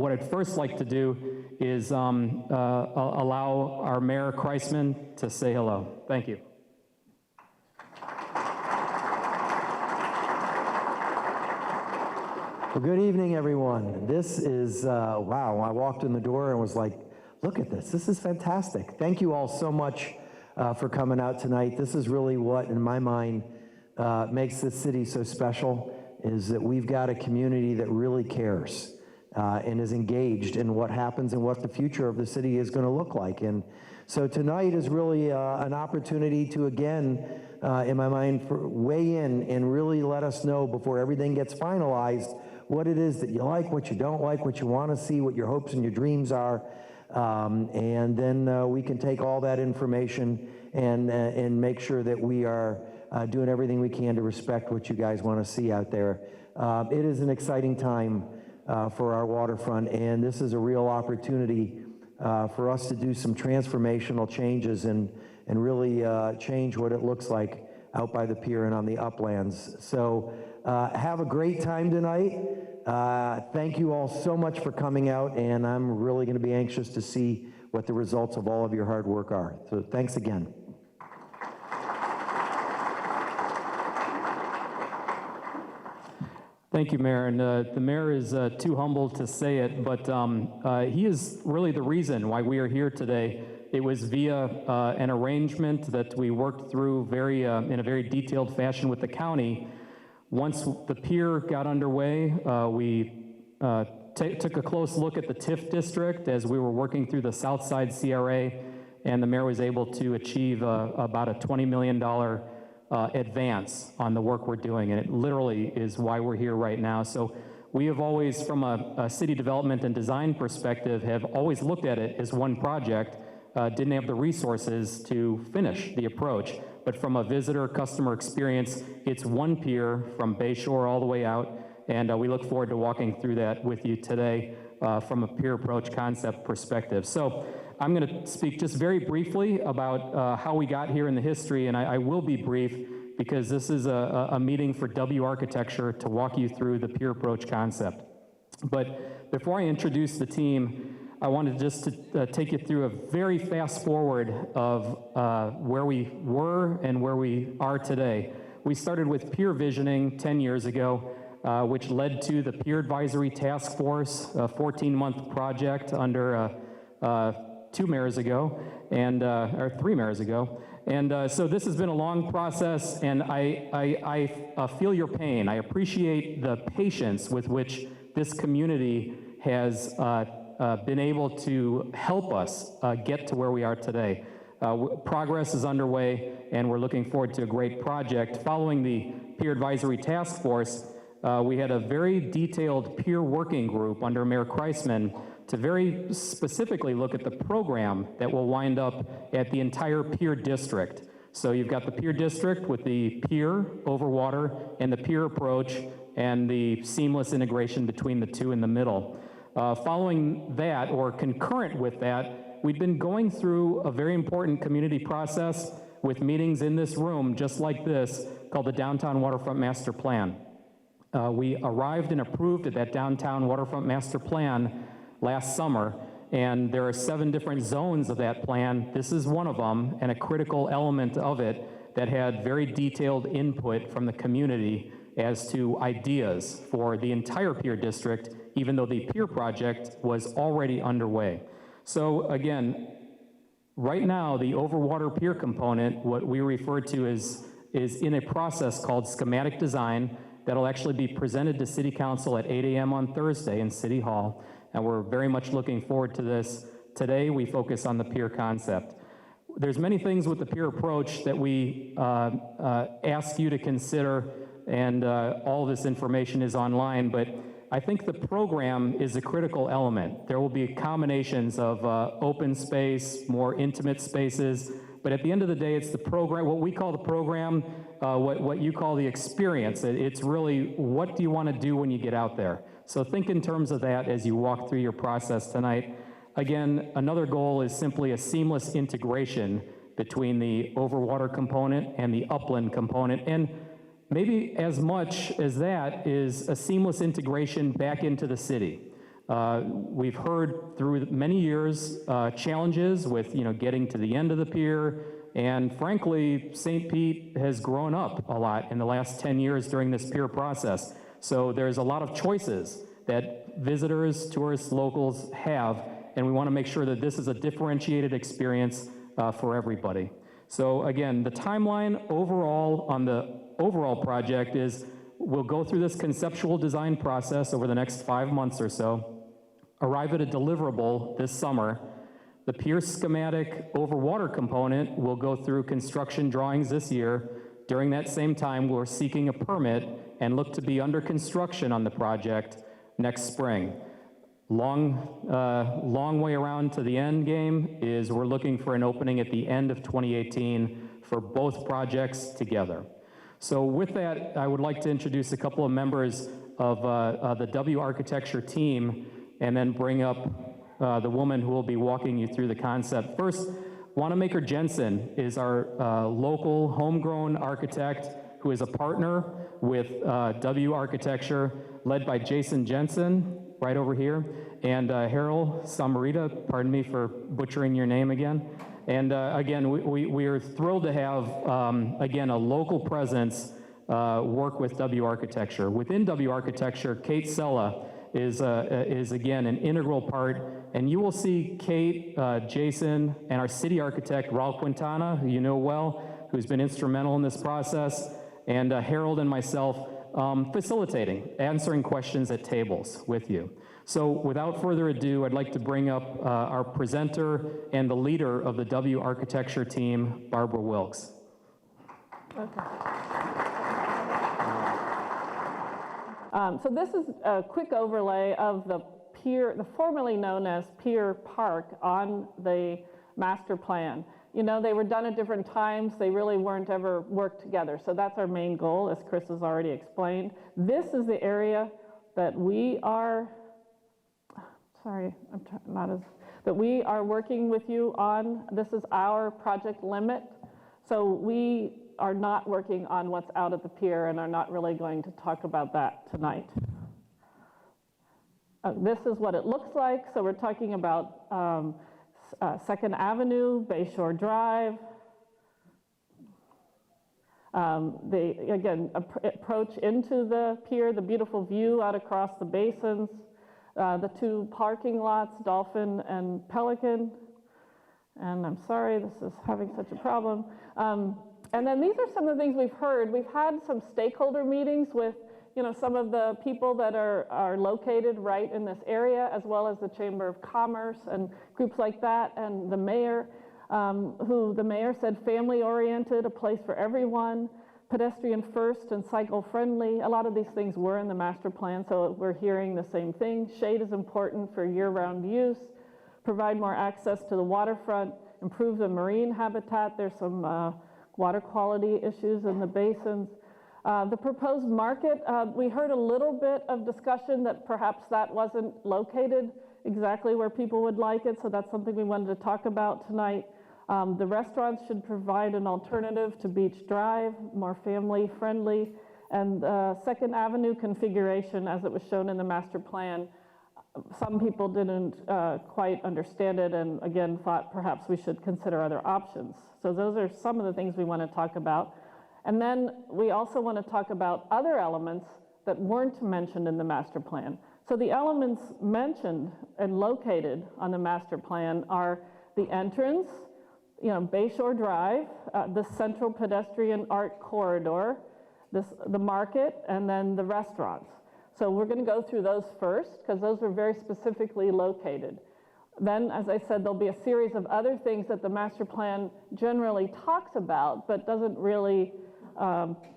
what I'd first like to do is allow our Mayor Kriseman to say hello. Thank you. Well, good evening, everyone. This is, wow, I walked in the door and was like, look at this. This is fantastic. Thank you all so much for coming out tonight. This is really what, in my mind, makes this city so special, is that we've got a community that really cares and is engaged in what happens and what the future of the city is going to look like. And so tonight is really an opportunity to, again, in my mind, weigh in and really let us know before everything gets finalized what it is that you like, what you don't like, what you want to see, what your hopes and your dreams are. And then we can take all that information and make sure that we are doing everything we can to respect what you guys want to see out there. It is an exciting time for our waterfront, and this is a real opportunity for us to do some transformational changes and really change what it looks like out by the pier and on the uplands. So have a great time tonight. Thank you all so much for coming out, and I'm really going to be anxious to see what the results of all of your hard work are. So thanks again. Thank you, Mayor. And the mayor is too humble to say it, but he is really the reason why we are here today. It was via an arrangement that we worked through in a very detailed fashion with the county. Once the pier got underway, we took a close look at the TIF district as we were working through the South Side CRA, and the mayor was able to achieve about a $20 million advance on the work we're doing, and it literally is why we're here right now. So we have always, from a city development and design perspective, have always looked at it as one project, didn't have the resources to finish the approach. But from a visitor customer experience, it's one pier from Bayshore all the way out, and we look forward to walking through that with you today from a Pier Approach concept perspective. So I'm going to speak just very briefly about how we got here in the history, and I will be brief because this is a meeting for W Architecture to walk you through the Pier Approach concept. But before I introduce the team, I wanted just to take you through a very fast forward of where we were and where we are today. We started with pier visioning 10 years ago, which led to the Pier Advisory Task Force, a 14-month project under 2 mayors ago, or 3 mayors ago. And so this has been a long process, and I feel your pain. I appreciate the patience with which this community has been able to help us get to where we are today. Progress is underway, and we're looking forward to a great project. Following the Pier Advisory Task Force, we had a very detailed peer working group under Mayor Kriseman to very specifically look at the program that will wind up at the entire pier district. So you've got the pier district with the pier, overwater, and the pier approach, and the seamless integration between the two in the middle. Following that, or concurrent with that, we've been going through a very important community process with meetings in this room, just like this, called the Downtown Waterfront Master Plan. We arrived and approved at that Downtown Waterfront Master Plan last summer, and there are 7 different zones of that plan. This is one of them, and a critical element of it that had very detailed input from the community as to ideas for the entire pier district, even though the pier project was already underway. So again, right now, the overwater pier component, what we refer to is in a process called schematic design that'll actually be presented to City Council at 8 a.m. on Thursday in City Hall, and we're very much looking forward to this. Today, we focus on the pier concept. There's many things with the Pier Approach that we ask you to consider, and all of this information is online, but I think the program is a critical element. There will be combinations of open space, more intimate spaces, but at the end of the day, it's the program, what we call the program, what you call the experience. It's really, what do you want to do when you get out there? So think in terms of that as you walk through your process tonight. Again, another goal is simply a seamless integration between the overwater component and the upland component, and maybe as much as that is a seamless integration back into the city. We've heard through many years challenges with getting to the end of the pier, and frankly, St. Pete has grown up a lot in the last 10 years during this pier process. So there's a lot of choices that visitors, tourists, locals have, and we want to make sure that this is a differentiated experience for everybody. So again, the timeline overall on the overall project is we'll go through this conceptual design process over the next 5 months or so, arrive at a deliverable this summer. The pier schematic over water component will go through construction drawings this year. During that same time, we're seeking a permit and look to be under construction on the project next spring. Long way around to the end game is we're looking for an opening at the end of 2018 for both projects together. So with that, I would like to introduce a couple of members of the W Architecture team and then bring up the woman who will be walking you through the concept. First, Wanamaker Jensen is our local homegrown architect who is a partner with W Architecture, led by Jason Jensen, right over here, and Harold Samarita, pardon me for butchering your name again. And again, we are thrilled to have, again, a local presence work with W Architecture. Within W Architecture, Kate Sella is again, an integral part, and you will see Kate, Jason, and our city architect, Raul Quintana, who you know well, who's been instrumental in this process, and Harold and myself facilitating, answering questions at tables with you. So without further ado, I'd like to bring up our presenter and the leader of the W Architecture team, Barbara Wilkes. Okay. So this is a quick overlay of the pier, the formerly known as Pier Park on the master plan. You know, they were done at different times. They really weren't ever worked together. So that's our main goal, as Chris has already explained. This is the area that we are, that we are working with you on. This is our project limit. So we are not working on what's out at the pier and are not really going to talk about that tonight. This is what it looks like. So we're talking about 2nd Avenue, Bayshore Drive. Again, approach into the pier, the beautiful view out across the basins, the 2 parking lots, Dolphin and Pelican. And I'm sorry, this is having such a problem. And then these are some of the things we've heard. We've had some stakeholder meetings with some of the people that are located right in this area, as well as the Chamber of Commerce and groups like that, and the mayor, who the mayor said family-oriented, a place for everyone, pedestrian first and cycle friendly. A lot of these things were in the master plan, so we're hearing the same thing. Shade is important for year-round use, provide more access to the waterfront, improve the marine habitat. There's some water quality issues in the basins. The proposed market, we heard a little bit of discussion that perhaps that wasn't located exactly where people would like it, so that's something we wanted to talk about tonight. The restaurants should provide an alternative to Beach Drive, more family friendly, and 2nd Avenue configuration as it was shown in the master plan. Some people didn't quite understand it and again thought perhaps we should consider other options. So those are some of the things we want to talk about. And then we also want to talk about other elements that weren't mentioned in the master plan. So the elements mentioned and located on the master plan are the entrance, Bayshore Drive, the central pedestrian art corridor, the market, and then the restaurants. So we're going to go through those first because those are very specifically located. Then, as I said, there'll be a series of other things that the master plan generally talks about but doesn't really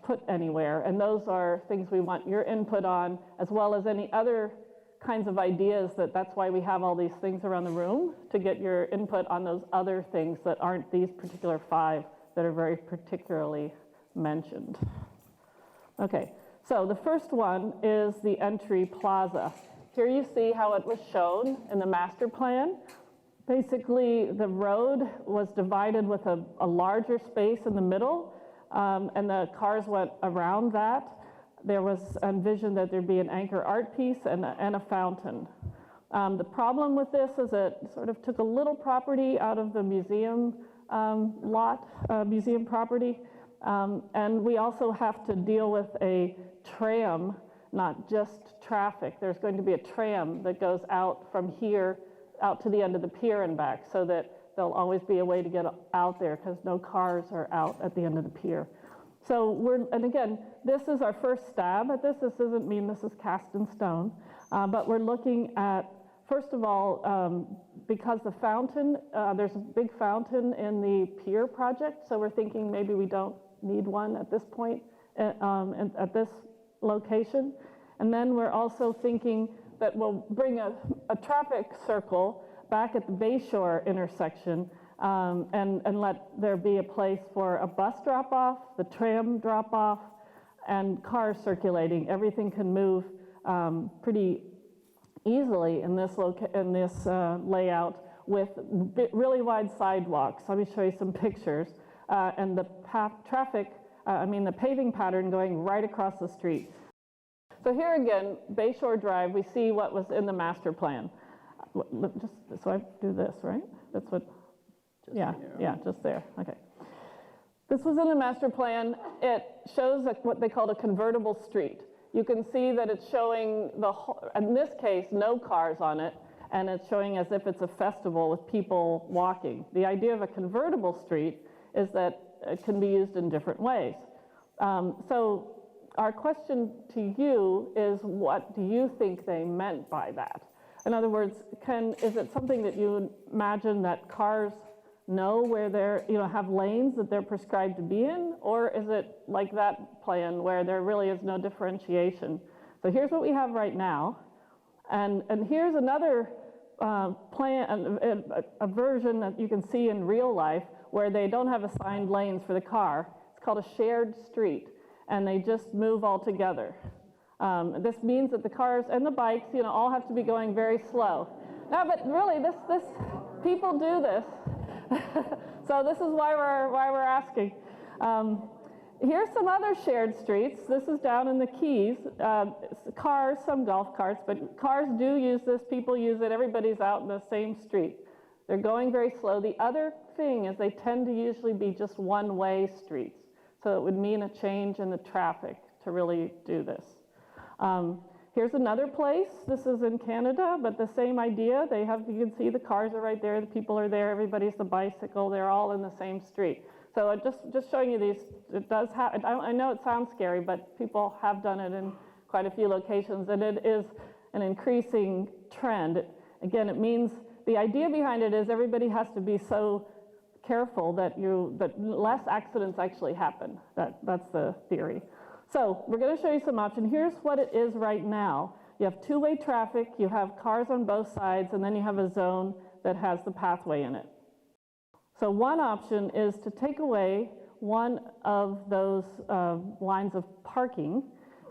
put anywhere. And those are things we want your input on, as well as any other kinds of ideas. That's why we have all these things around the room, to get your input on those other things that aren't these particular 5 that are very particularly mentioned. Okay, so the first one is the entry plaza. Here you see how it was shown in the master plan. Basically, the road was divided with a larger space in the middle, and the cars went around that. There was envisioned that there'd be an anchor art piece and a fountain. The problem with this is it sort of took a little property out of the museum museum property. And we also have to deal with a tram, not just traffic. There's going to be a tram that goes out from here out to the end of the pier and back, so that there'll always be a way to get out there because no cars are out at the end of the pier. So and again, this is our first stab at this. This doesn't mean this is cast in stone, but we're looking at, first of all, because the fountain, there's a big fountain in the pier project, so we're thinking maybe we don't need one at this point, at this location. And then we're also thinking that we'll bring a traffic circle back at the Bayshore intersection, and let there be a place for a bus drop-off, the tram drop-off, and cars circulating. Everything can move pretty easily in this layout with really wide sidewalks. Let me show you some pictures. And the the paving pattern going right across the street. So here again, Bayshore Drive, we see what was in the master plan. So I do this, right? That's what, yeah, just there, okay. This was in the master plan. It shows what they called a convertible street. You can see that it's showing in this case, no cars on it, and it's showing as if it's a festival with people walking. The idea of a convertible street is that it can be used in different ways. So our question to you is, what do you think they meant by that? In other words, is it something that you imagine that cars know where they're, have lanes that they're prescribed to be in? Or is it like that plan where there really is no differentiation? So here's what we have right now. And here's another plan, a version that you can see in real life where they don't have assigned lanes for the car. It's called a shared street, and they just move all together. This means that the cars and the bikes, all have to be going very slow. No, but really, people do this. So this is why we're asking. Here's some other shared streets. This is down in the Keys. Cars, some golf carts, but cars do use this. People use it. Everybody's out in the same street. They're going very slow. The other thing is they tend to usually be just one-way streets. So it would mean a change in the traffic to really do this. Here's another place. This is in Canada, but the same idea. You can see the cars are right there, the people are there, everybody's the bicycle, they're all in the same street. So just showing you these, it does have, I know it sounds scary, but people have done it in quite a few locations, and it is an increasing trend. Again, it means, the idea behind it is everybody has to be so careful that less accidents actually happen. That's the theory. So we're going to show you some options. Here's what it is right now. You have two-way traffic, you have cars on both sides, and then you have a zone that has the pathway in it. So one option is to take away one of those lines of parking.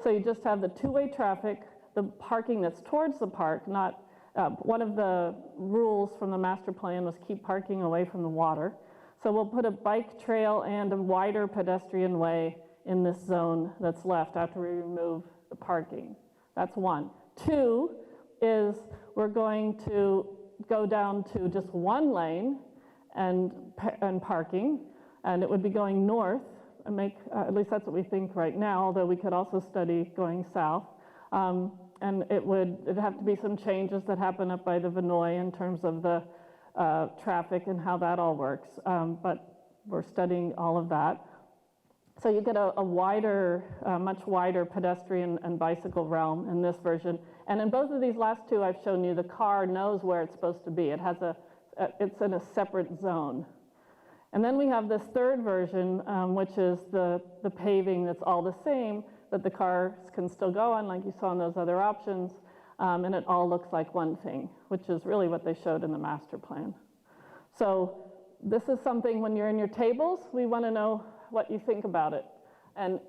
So you just have the two-way traffic, the parking that's towards the park, not one of the rules from the master plan was keep parking away from the water. So we'll put a bike trail and a wider pedestrian way in this zone that's left after we remove the parking. That's one. Two is we're going to go down to just one lane and parking, and it would be going north and make, at least that's what we think right now, although we could also study going south. And it'd have to be some changes that happen up by the Vinoy in terms of the traffic and how that all works. But we're studying all of that. So you get a wider, much wider pedestrian and bicycle realm in this version. And in both of these last two I've shown you, the car knows where it's supposed to be. It's in a separate zone. And then we have this third version, which is the paving that's all the same, that the cars can still go on like you saw in those other options. And it all looks like one thing, which is really what they showed in the master plan. So this is something when you're in your tables, we want to know what you think about it. And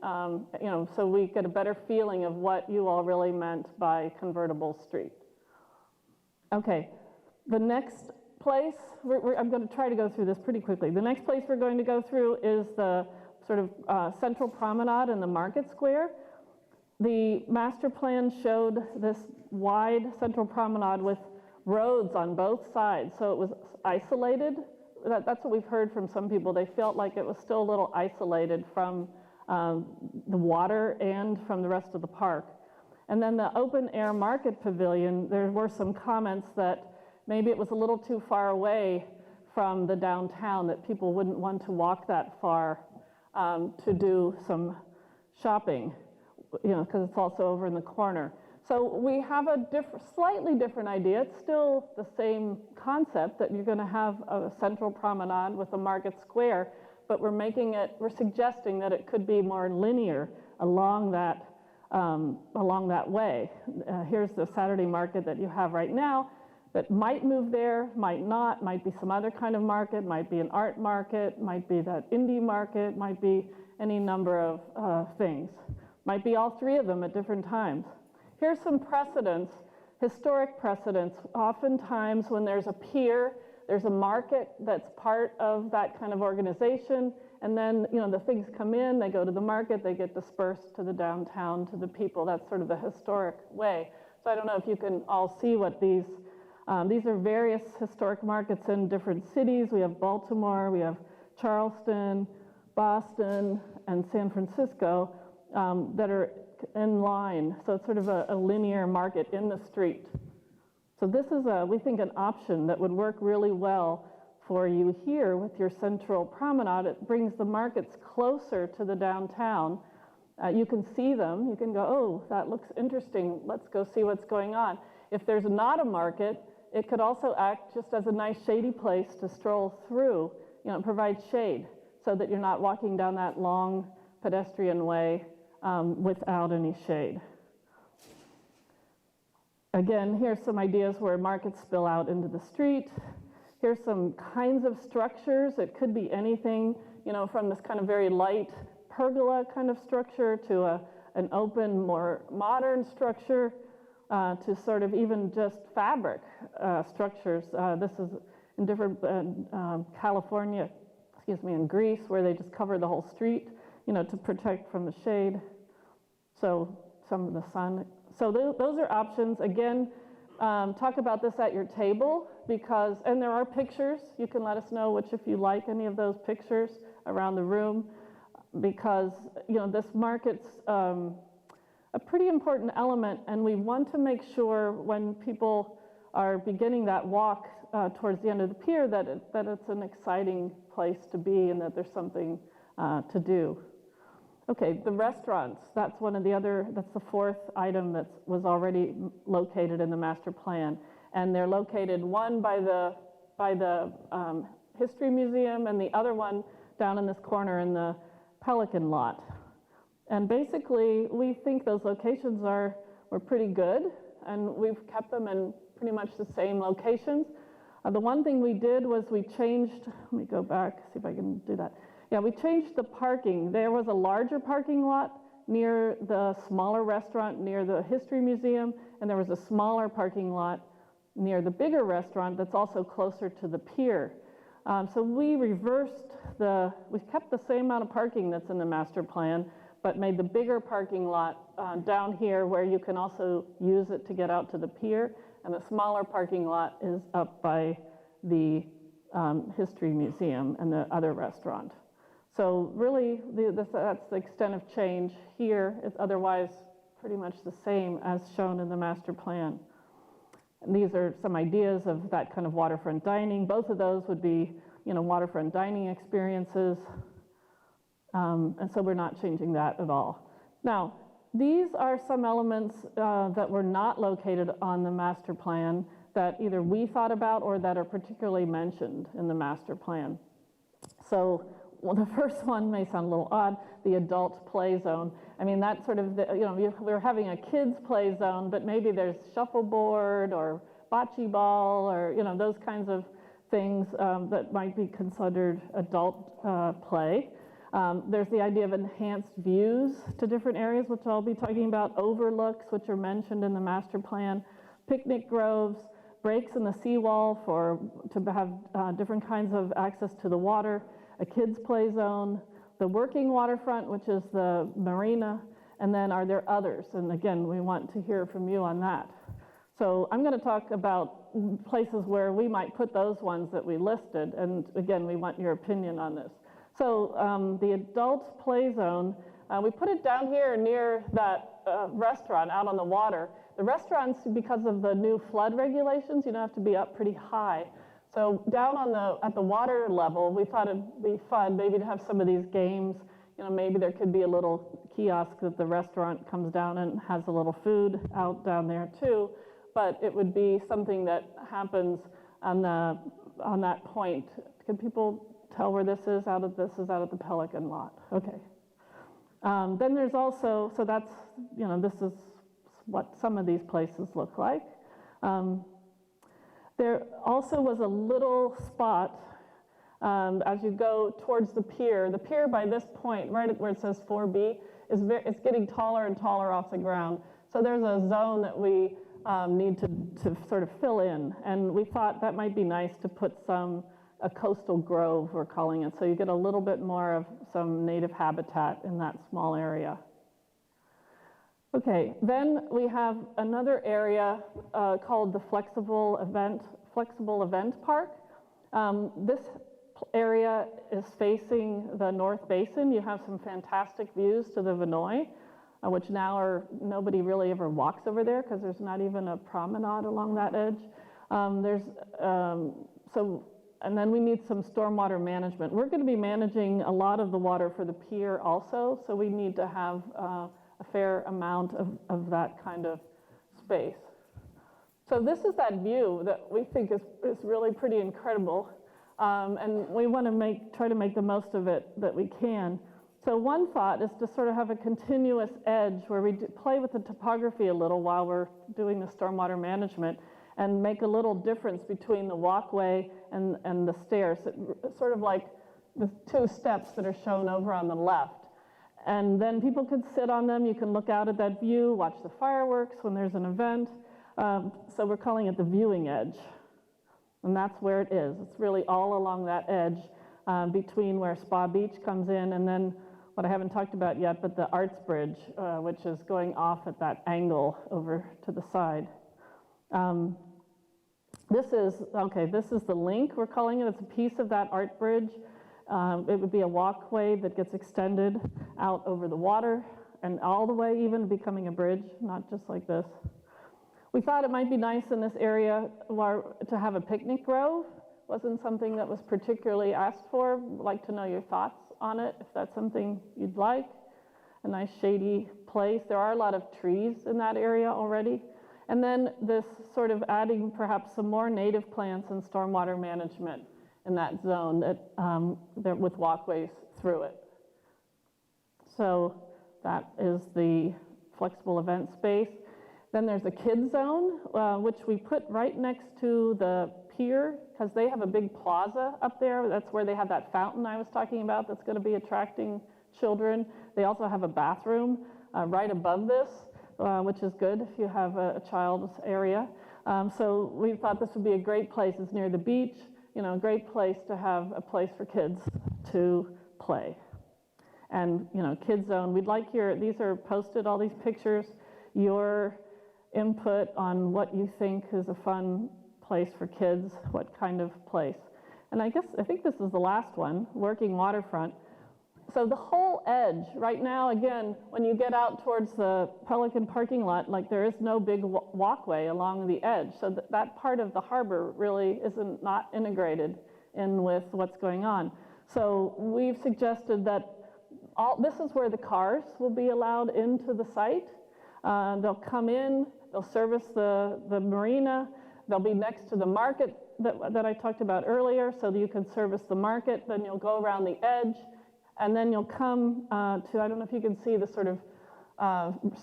so we get a better feeling of what you all really meant by convertible street. Okay, the next place, I'm going to try to go through this pretty quickly. The next place we're going to go through is the sort of central promenade in the market square. The master plan showed this wide central promenade with roads on both sides, so it was isolated. That's what we've heard from some people. They felt like it was still a little isolated from the water and from the rest of the park. And then the open air market pavilion, there were some comments that maybe it was a little too far away from the downtown, that people wouldn't want to walk that far to do some shopping, because it's also over in the corner. So we have a slightly different idea. It's still the same concept, that you're going to have a central promenade with a market square, but we're suggesting that it could be more linear along that way. Here's the Saturday market that you have right now that might move there, might not, might be some other kind of market, might be an art market, might be that indie market, might be any number of things. Might be all three of them at different times. Here's some precedents, historic precedents. Oftentimes when there's a pier, there's a market that's part of that kind of organization, and then the things come in, they go to the market, they get dispersed to the downtown, to the people. That's sort of the historic way. So I don't know if you can all see what these are various historic markets in different cities. We have Baltimore, we have Charleston, Boston, and San Francisco that are in line. So it's sort of a linear market in the street. So this is, we think, an option that would work really well for you here with your central promenade. It brings the markets closer to the downtown. You can see them. You can go, oh, that looks interesting. Let's go see what's going on. If there's not a market, it could also act just as a nice shady place to stroll through, provide shade so that you're not walking down that long pedestrian way without any shade. Again, here's some ideas where markets spill out into the street. Here's some kinds of structures. It could be anything, from this kind of very light pergola kind of structure to an open, more modern structure, to sort of even just fabric structures. This is in different California, in Greece, where they just cover the whole street, to protect from the shade. So some of the sun. So those are options. Again, talk about this at your table, and there are pictures. You can let us know if you like any of those pictures around the room, because this market's a pretty important element, and we want to make sure when people are beginning that walk towards the end of the pier that it's an exciting place to be and that there's something to do. Okay, the restaurants, that's the fourth item that was already located in the master plan. And they're located, one by the History Museum and the other one down in this corner in the Pelican lot. And basically, we think those locations were pretty good, and we've kept them in pretty much the same locations. The one thing we did was we changed, let me go back, see if I can do that. Yeah, we changed the parking. There was a larger parking lot near the smaller restaurant, near the History Museum, and there was a smaller parking lot near the bigger restaurant that's also closer to the pier. So we kept the same amount of parking that's in the master plan, but made the bigger parking lot down here where you can also use it to get out to the pier, and the smaller parking lot is up by the History Museum and the other restaurant. So really, that's the extent of change here. It's otherwise pretty much the same as shown in the master plan. And these are some ideas of that kind of waterfront dining. Both of those would be, waterfront dining experiences. And so we're not changing that at all. Now, these are some elements that were not located on the master plan that either we thought about or that are particularly mentioned in the master plan. So the first one may sound a little odd, the adult play zone. I mean, that's sort of, we're having a kids play zone, but maybe there's shuffleboard or bocce ball or, those kinds of things that might be considered adult play. There's the idea of enhanced views to different areas, which I'll be talking about, overlooks, which are mentioned in the master plan, picnic groves, breaks in the seawall to have different kinds of access to the water, a kids play zone, the working waterfront, which is the marina, and then are there others? And again, we want to hear from you on that. So I'm going to talk about places where we might put those ones that we listed, and again, we want your opinion on this. So the adult play zone, we put it down here near that restaurant out on the water. The restaurants, because of the new flood regulations, you don't have to be up pretty high. So down at the water level, we thought it'd be fun maybe to have some of these games. You know, maybe there could be a little kiosk that the restaurant comes down and has a little food out down there too. But it would be something that happens on that point. Can people tell where this is? This is out of the Pelican lot. Okay. Then there's also, so that's, you know, this is what some of these places look like. There also was a little spot as you go towards the pier. The pier by this point, right where it says 4B, it's getting taller and taller off the ground. So there's a zone that we need to sort of fill in. And we thought that might be nice to put a coastal grove, we're calling it. So you get a little bit more of some native habitat in that small area. Okay, then we have another area called the Flexible Event Park. This area is facing the North Basin. You have some fantastic views to the Vinoy, which now nobody really ever walks over there because there's not even a promenade along that edge. And then we need some stormwater management. We're going to be managing a lot of the water for the pier also, so we need to have a fair amount of that kind of space. So this is that view that we think is really pretty incredible, and we want to try to make the most of it that we can. So one thought is to sort of have a continuous edge where we play with the topography a little while we're doing the stormwater management and make a little difference between the walkway and the stairs, sort of like the two steps that are shown over on the left. And then people could sit on them. You can look out at that view, watch the fireworks when there's an event. So we're calling it the viewing edge. And that's where it is. It's really all along that edge between where Spa Beach comes in and then what I haven't talked about yet, but the Arts Bridge, which is going off at that angle over to the side. This is the link, we're calling it. It's a piece of that art bridge. It would be a walkway that gets extended out over the water and all the way even becoming a bridge, not just like this. We thought it might be nice in this area to have a picnic grove. Wasn't something that was particularly asked for. I'd like to know your thoughts on it, if that's something you'd like. A nice shady place. There are a lot of trees in that area already. And then this sort of adding perhaps some more native plants and stormwater management in that zone with walkways through it. So that is the flexible event space. Then there's a kids zone, which we put right next to the pier because they have a big plaza up there. That's where they have that fountain I was talking about that's going to be attracting children. They also have a bathroom right above this, which is good if you have a child's area. So we thought this would be a great place. It's near the beach, you know, a great place to have a place for kids to play. And, you know, kids zone, we'd like these are posted, all these pictures, your input on what you think is a fun place for kids, what kind of place. And I think this is the last one, working waterfront. So the whole edge, right now, again, when you get out towards the Pelican parking lot, like there is no big walkway along the edge. So that part of the harbor really isn't not integrated in with what's going on. So we've suggested that this is where the cars will be allowed into the site. They'll come in, they'll service the marina, they'll be next to the market that I talked about earlier, so that you can service the market, then you'll go around the edge, and then you'll come to, I don't know if you can see the sort of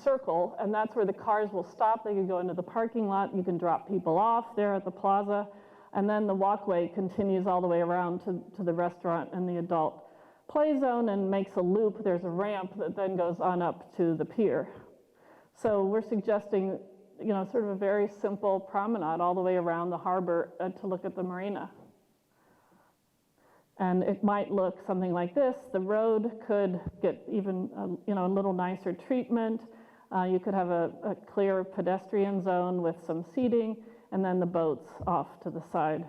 circle, and that's where the cars will stop. They can go into the parking lot, you can drop people off there at the plaza, and then the walkway continues all the way around to the restaurant and the adult play zone and makes a loop. There's a ramp that then goes on up to the pier. So we're suggesting, you know, sort of a very simple promenade all the way around the harbor to look at the marina. And it might look something like this. The road could get even, a little nicer treatment. You could have a clear pedestrian zone with some seating, and then the boats off to the side.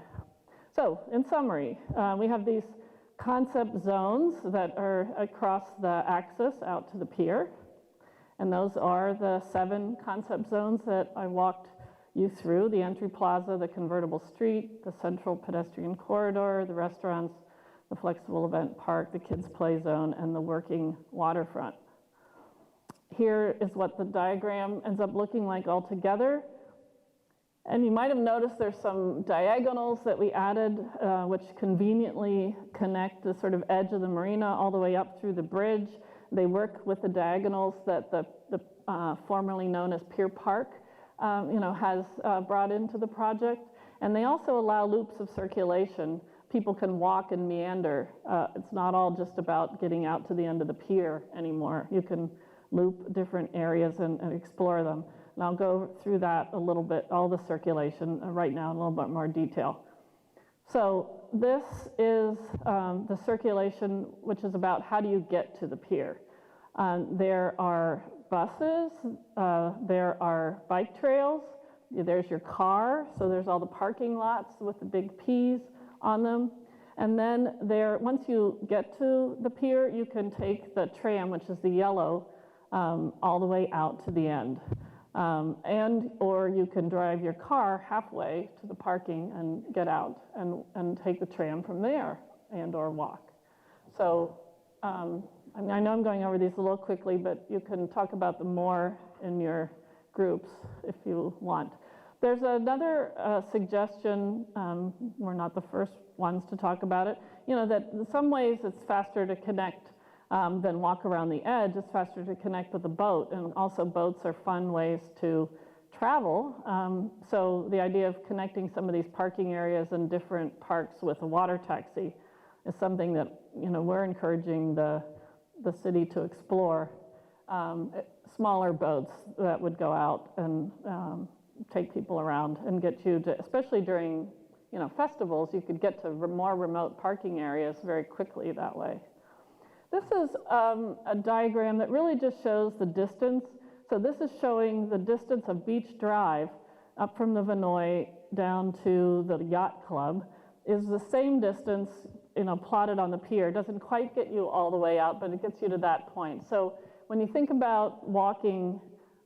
So, in summary, we have these concept zones that are across the axis out to the pier, and those are the 7 concept zones that I walked you through: the entry plaza, the convertible street, the central pedestrian corridor, the restaurants, the flexible event park, the kids' play zone, and the working waterfront. Here is what the diagram ends up looking like all together. And you might have noticed there's some diagonals that we added, which conveniently connect the sort of edge of the marina all the way up through the bridge. They work with the diagonals that the formerly known as Pier Park has brought into the project. And they also allow loops of circulation. People can walk and meander. It's not all just about getting out to the end of the pier anymore. You can loop different areas and explore them. And I'll go through that a little bit, all the circulation right now in a little bit more detail. So this is the circulation, which is about how do you get to the pier. There are buses, there are bike trails, there's your car, so there's all the parking lots with the big P's on them. And then once you get to the pier, you can take the tram, which is the yellow, all the way out to the end. Or you can drive your car halfway to the parking and get out and take the tram from there and or walk. So I know I'm going over these a little quickly, but you can talk about them more in your groups if you want. There's another suggestion, we're not the first ones to talk about it, that in some ways it's faster to connect than walk around the edge. It's faster to connect with a boat, and also boats are fun ways to travel. So the idea of connecting some of these parking areas in different parks with a water taxi is something that we're encouraging the city to explore. Smaller boats that would go out and take people around and get you to, especially during festivals, you could get to more remote parking areas very quickly that way. This is a diagram that really just shows the distance. So this is showing the distance of Beach Drive up from the Vinoy down to the Yacht Club is the same distance, plotted on the pier. It doesn't quite get you all the way out, but it gets you to that point. So when you think about walking,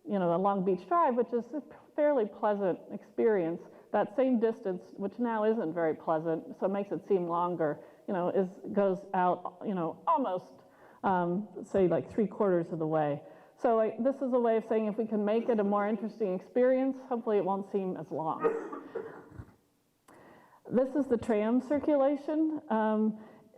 along Beach Drive, which is a fairly pleasant experience, that same distance, which now isn't very pleasant, so it makes it seem longer, goes out, almost, say like 3/4 of the way. So this is a way of saying if we can make it a more interesting experience, hopefully it won't seem as long. This is the tram circulation.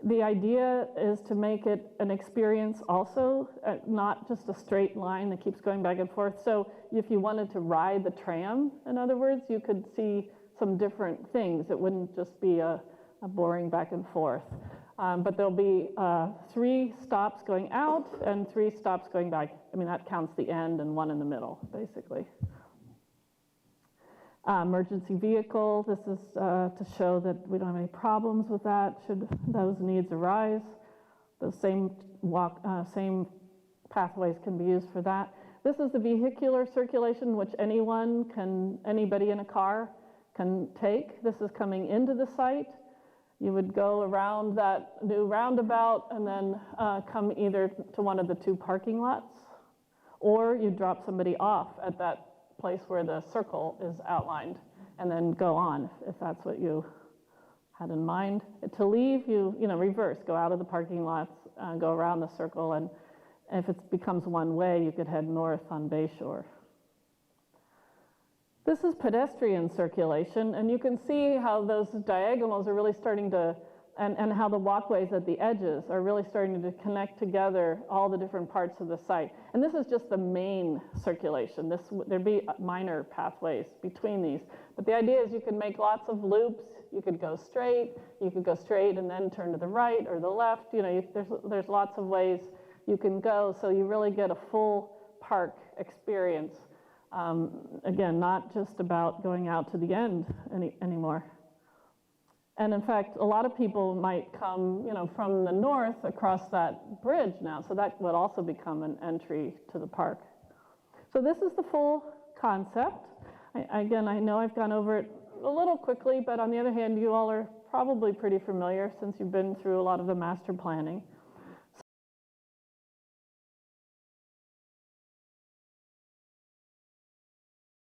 The idea is to make it an experience also, not just a straight line that keeps going back and forth. So if you wanted to ride the tram, in other words, you could see some different things. It wouldn't just be a boring back and forth. But there'll be 3 stops going out and 3 stops going back. I mean, that counts the end and 1 in the middle, basically. Emergency vehicle, this is to show that we don't have any problems with that should those needs arise. Those same pathways can be used for that. This is the vehicular circulation, which anybody in a car can take. This is coming into the site. You would go around that new roundabout and then come either to one of the 2 parking lots, or you drop somebody off at that place where the circle is outlined and then go on if that's what you had in mind. To leave, you reverse, go out of the parking lots, go around the circle, and if it becomes one way, you could head north on Bayshore. This is pedestrian circulation, and you can see how those diagonals are really starting to, and how the walkways at the edges are really starting to connect together all the different parts of the site. And this is just the main circulation. There'd be minor pathways between these. But the idea is you can make lots of loops. You could go straight and then turn to the right or the left. There's lots of ways you can go, so you really get a full park experience. Again, not just about going out to the end anymore. And in fact, a lot of people might come, from the north across that bridge now, so that would also become an entry to the park. So this is the full concept. Again, I know I've gone over it a little quickly, but on the other hand, you all are probably pretty familiar since you've been through a lot of the master planning.